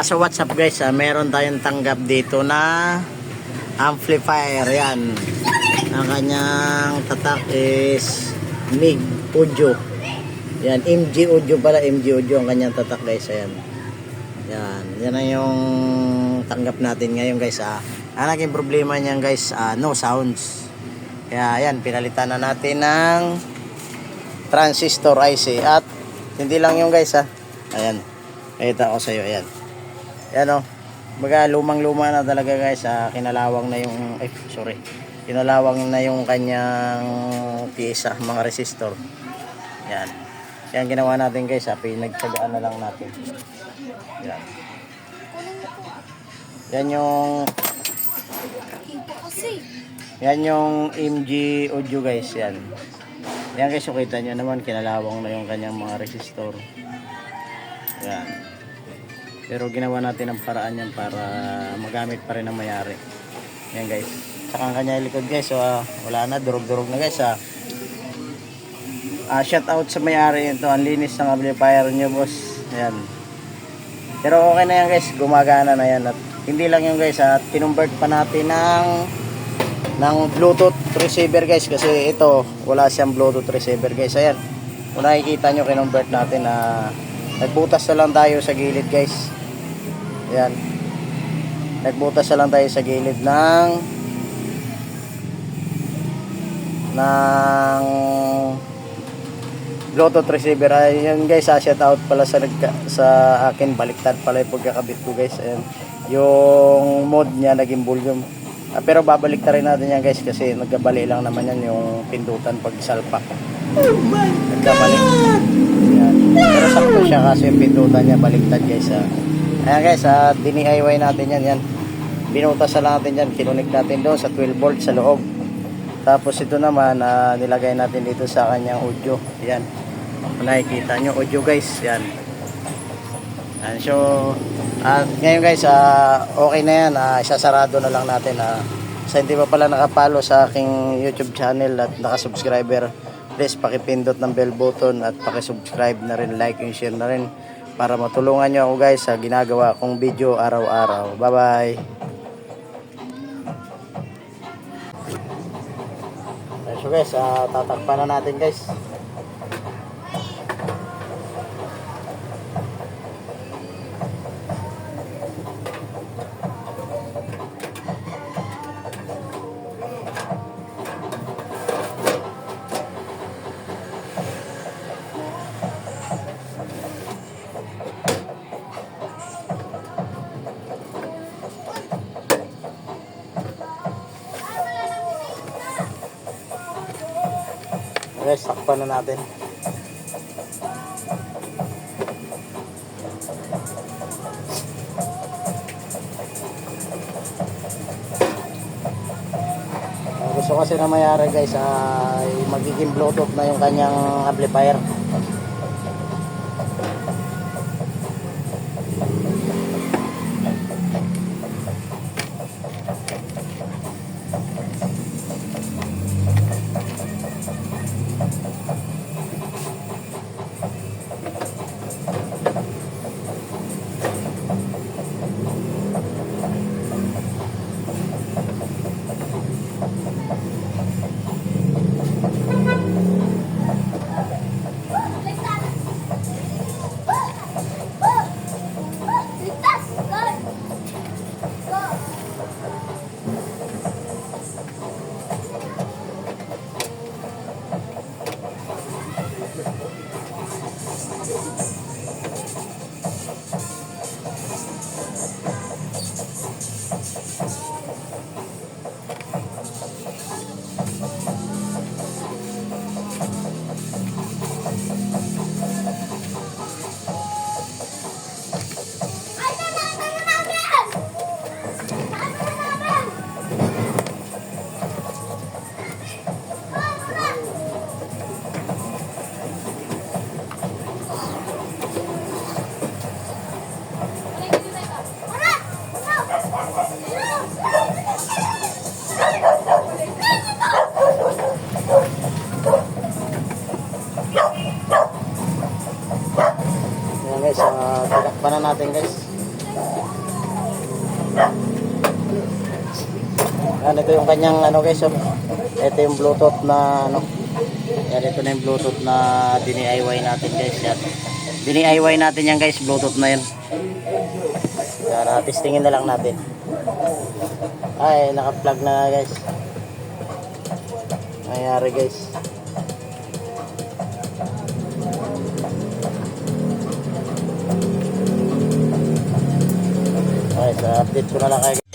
So what's up guys, meron tayong tanggap dito na amplifier. Yan, ang kanyang tatak is MIG audio. Yan, MG audio pala, MG audio ang kanyang tatak guys. Ayan, yan ang yung tanggap natin ngayon guys. Ang naging problema niyan guys, no sounds. Kaya ayan, pinalitan na natin ng transistor IC. At hindi lang yung guys, ayan, kita ko sa iyo. Ayan, yan o, baga lumang-luma na talaga guys. Kinalawang na yung kinalawang na yung kanyang piyesa, mga resistor. Yan, yan ginawa natin guys. Pinagtsagaan na lang natin. Yan, yan yung MG audio guys. Yan guys, so kita nyo naman, kinalawang na yung kanyang mga resistor. Yan, pero ginawa natin ang paraan yan para magamit pa rin ang mayari. Yan guys, saka ang kanya likod guys. So wala na, durog-durog na guys. Shout out sa mayari ito, ang linis ng amplifier nyo boss. Ayan, pero okay na yan guys, gumagana na yan. At hindi lang yung guys, kinumbert pa natin ng Bluetooth receiver guys, kasi ito wala siyang Bluetooth receiver guys. Ayan, kung nakikita nyo, kinumbert natin na nagbutas na lang tayo sa gilid guys. Ayan, nagbutas na lang tayo sa gilid ng Bluetooth receiver. Ayan guys, shout out pala sa akin, baliktad pala yung pagkakabit ko guys. Ayan, yung mode niya naging volume. Pero babalik na rin natin yan guys, kasi nagkabali lang naman yan yung pindutan pag salpak. Oh my nagkabalik. Ayan, pero sakto siya kasi yung pindutan niya baliktad guys. Ayan guys, dini-DIY natin yan. Binutas na lang natin yan, kinunik natin doon sa 12 volt sa loob. Tapos ito naman, nilagay natin dito sa kanyang audio. Ayan, nakikita nyo audio guys. Yan, so ngayon guys, okay na yan. Isasarado na lang natin. Sa hindi pa pala nakapalo sa aking YouTube channel at nakasubscriber, please pakipindot ng bell button at pakisubscribe na rin, like and share na rin, para matulungan nyo ako guys sa ginagawa kong video araw-araw. Bye bye. So guys, tatakpan na natin guys. Guys, takpan na natin. Gusto kasi na mayari guys, ay magiging Bluetooth na yung kanyang amplifier. Ayan guys, tinakpan na natin guys. Ano, ito yung kanyang ano guys, oh. Ito yung Bluetooth na ano. Yan, ito na yung Bluetooth na DIY natin guys. Yan. DIY natin yan guys, Bluetooth na yan. Yan, testingin na lang natin. Ay, naka-plug na guys. Nangyari guys. Okay, so update ko na lang kayo.